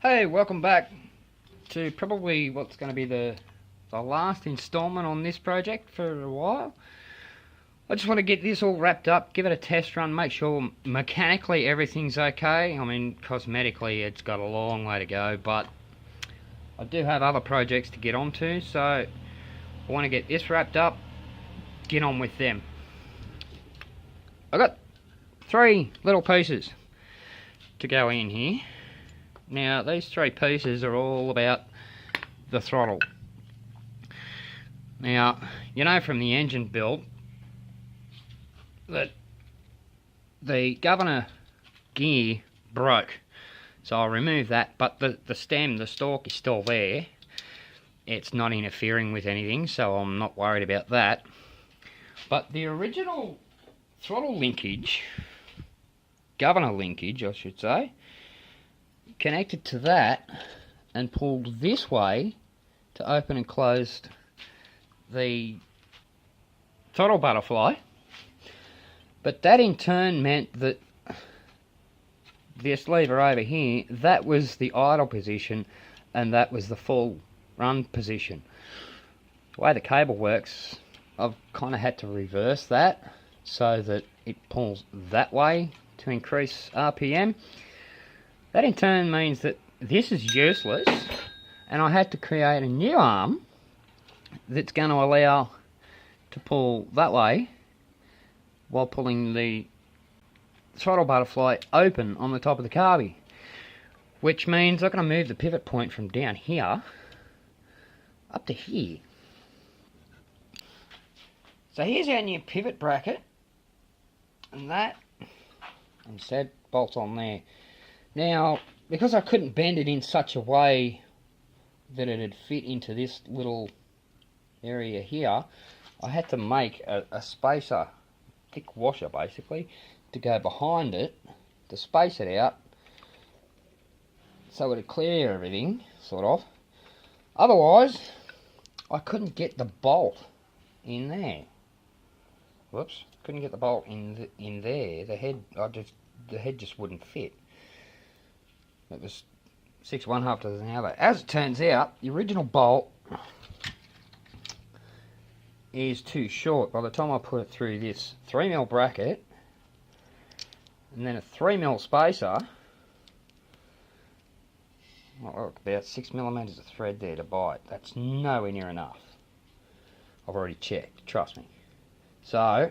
Hey, welcome back to probably what's going to be the last installment on this project for a while. I just want to get this all wrapped up, give it a test run, make sure mechanically everything's okay. I mean, cosmetically it's got a long way to go, but I do have other projects to get onto, so I want to get this wrapped up, get on with them. I got 3 little pieces to go in here. Now, these 3 pieces are all about the throttle. Now, you know from the engine build that the governor gear broke. So I'll remove that, but the stem, the stalk is still there. It's not interfering with anything, so I'm not worried about that. But the original throttle linkage, governor linkage I should say, connected to that and pulled this way to open and close the throttle butterfly. But that in turn meant that this lever over here, that was the idle position and that was the full run position. The way the cable works, I've kind of had to reverse that so that it pulls that way to increase RPM. That in turn means that this is useless, and I had to create a new arm that's going to allow to pull that way while pulling the throttle butterfly open on the top of the carby, which means I'm going to move the pivot point from down here up to here. So here's our new pivot bracket, and that instead bolts on there. Now, because I couldn't bend it in such a way that it'd fit into this little area here, I had to make a spacer, thick washer basically, to go behind it, to space it out, so it'd clear everything, sort of. Otherwise, I couldn't get the bolt in there. Whoops, couldn't get the bolt in there. The head just wouldn't fit. It was 6 1/2 to the other. As it turns out, the original bolt is too short. By the time I put it through this 3mm bracket and then a 3mm spacer, well, about 6mm of thread there to bite. That's nowhere near enough. I've already checked, trust me. So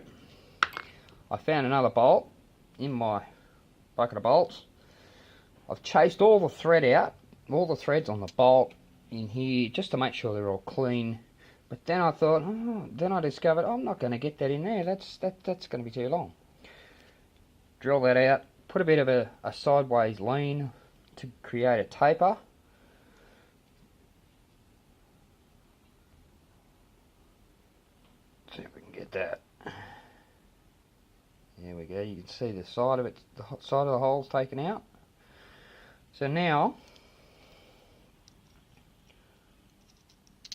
I found another bolt in my bucket of bolts. I've chased all the thread out, all the threads on the bolt in here, just to make sure they're all clean. But then I thought, then I discovered I'm not going to get that in there. That's going to be too long. Drill that out, put a bit of a sideways lean to create a taper. See if we can get that. There we go. You can see the side of it, the side of the hole's taken out. So now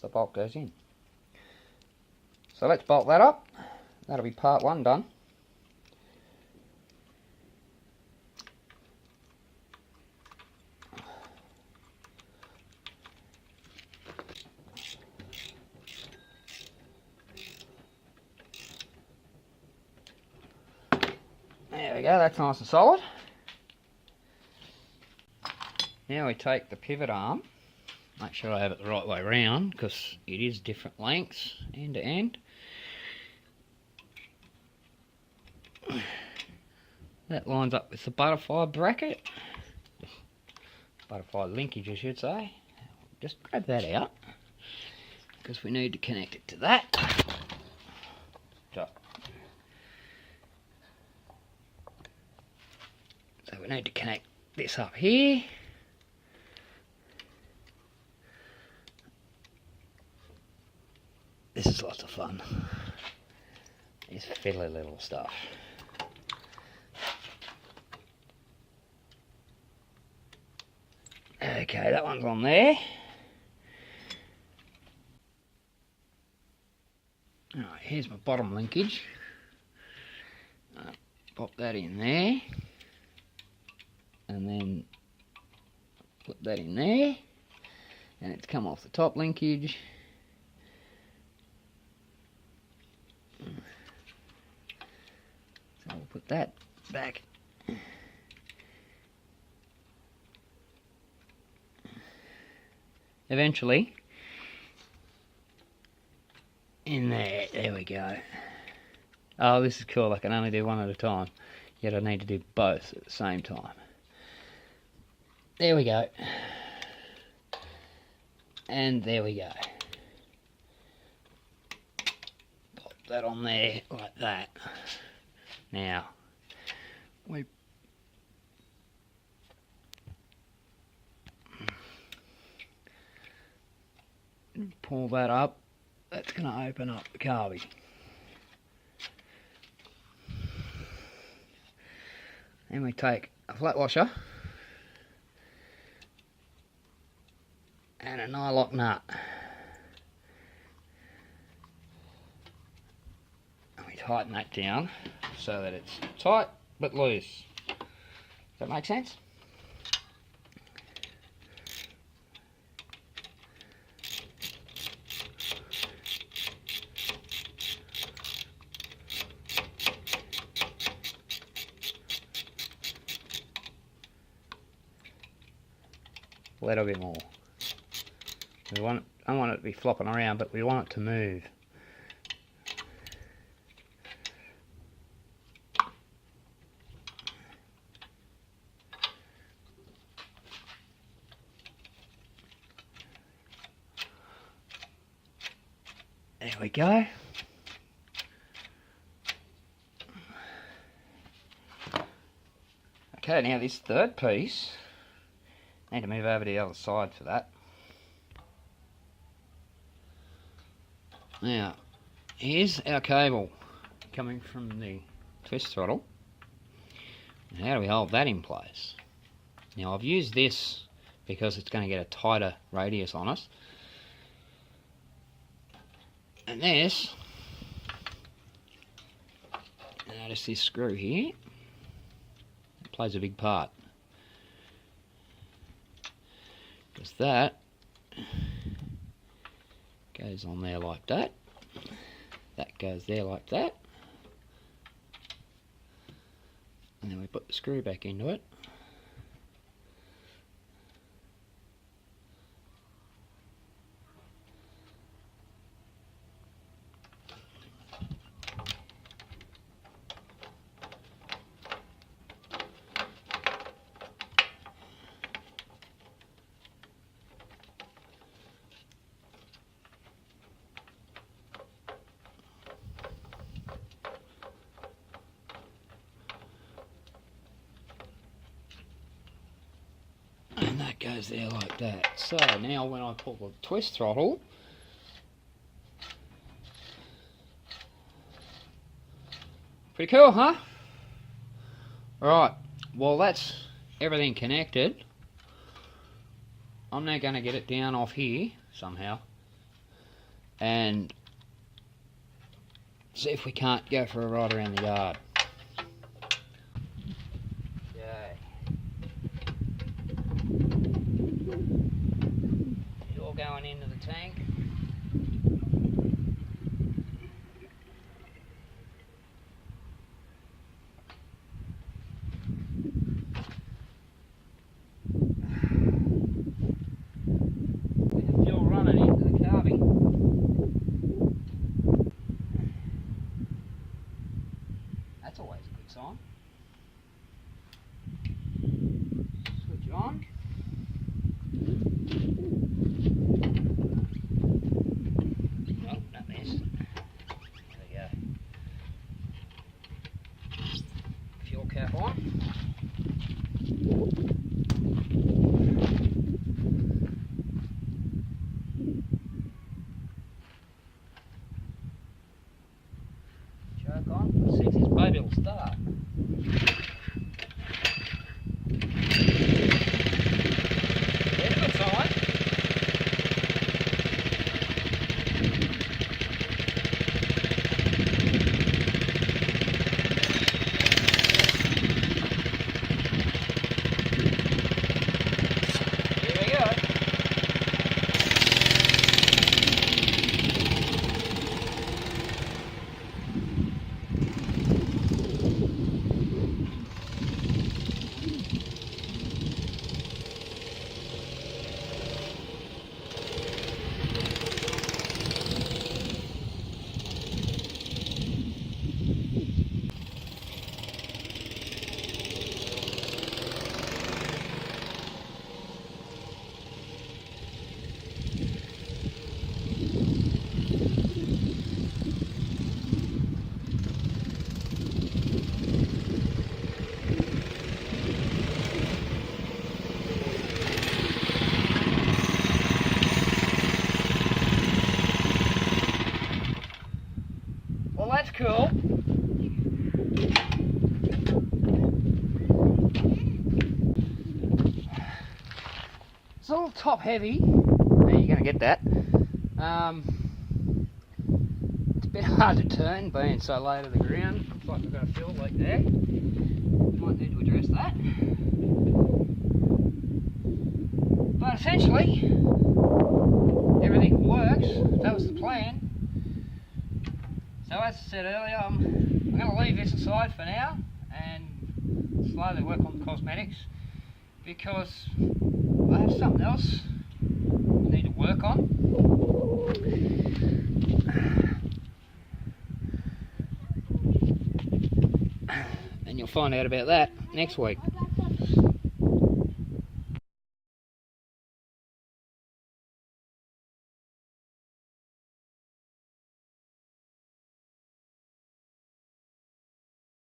the bolt goes in. So let's bolt that up. That'll be part 1 done. There we go, that's nice and solid. Now we take the pivot arm, make sure I have it the right way round because it is different lengths end to end. That lines up with the butterfly bracket, butterfly linkage I should say. Just grab that out because we need to connect it to that. So we need to connect this up here. This is lots of fun. It's fiddly little stuff. Okay, that one's on there. Alright, here's my bottom linkage. Pop that in there. And then Flip that in there, and it's come off the top linkage. So we'll put that back. Eventually, in there, there we go. Oh, this is cool, I can only do one at a time, yet I need to do both at the same time. There we go. And there we go. Pop that on there like that. Now, we pull that up. That's going to open up the carby. Then we take a flat washer and a nylock nut. And we tighten that down so that it's tight but loose. Does that make sense? A little bit more. I don't want it to be flopping around, but we want it to move. There we go. Okay, now this third piece, I need to move over to the other side for that. Now, here's our cable coming from the twist throttle. Now, how do we hold that in place? Now, I've used this because it's going to get a tighter radius on us. And this, notice this screw here, it plays a big part. Because that goes on there like that, that goes there like that, and then we put the screw back into it. And that goes there like that. So now when I pull the twist throttle, pretty cool, huh? Alright, well that's everything connected. I'm now going to get it down off here somehow and see if we can't go for a ride around the yard. Going into the tank. We have fuel running into the carby. That's always a good sign. Switch on. Cap on. Choke on. 6 is baby will start. There's a good sign. cool. It's a little top heavy. Yeah, you're going to get that. It's a bit hard to turn being so low to the ground. Looks like we've got a fill leak there. Might need to address that. But essentially, everything works. That was the plan. So as I said earlier, I'm going to leave this aside for now and slowly work on the cosmetics, because I have something else I need to work on. And you'll find out about that next week.